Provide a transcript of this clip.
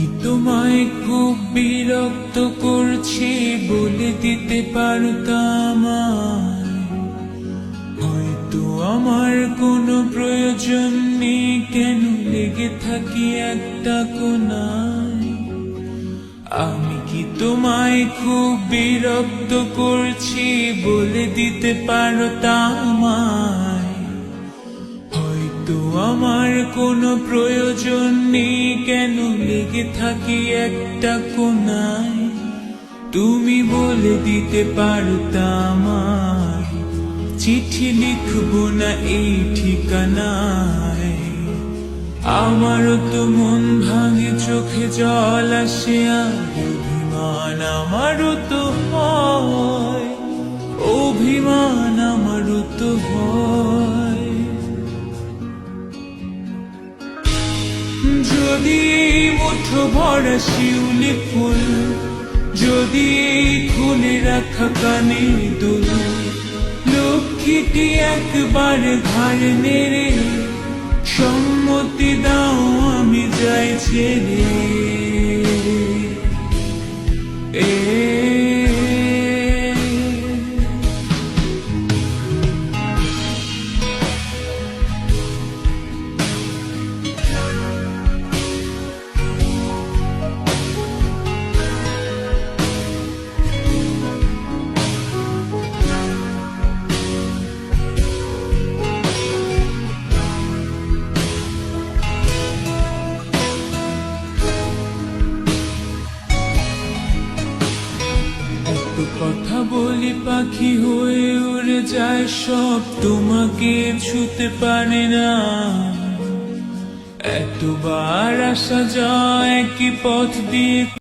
কি তোমায় খুব বিরক্ত করছে বলে দিতে পারতাম, হয়তো আমার কোনো প্রয়োজন নেই, কেন লেগে থাকি একটা কোনায়। আমি কি তোমায় খুব বিরক্ত করছি বলে দিতে পারতাম, হয়তো আমার কোনো প্রয়োজন নেই, কেন লেগে থাকি একটা কোনায়। তুমি বলে দিতে পারতাম চিঠি লিখবো না এই ঠিকানায়। আমারও তো মন ভাঙে, চোখে জল আসে, আর অভিমান আমারও তো হয়, অভিমান আমারও তো হয়। যদি এই মুঠো ভরা শিউলি ফুল, যদি এই খুলে রাখা কানের দুল, লক্ষ্মীটি একবার ঘাড় নেড়ে সম্মতি দাও আমি যাই ছেড়ে। কথা বলি পাখি হয়ে উড়ে যায় সব, তোমাকে ছুতে পারে না। এতবার আসা যায় কি পথ দিয়ে।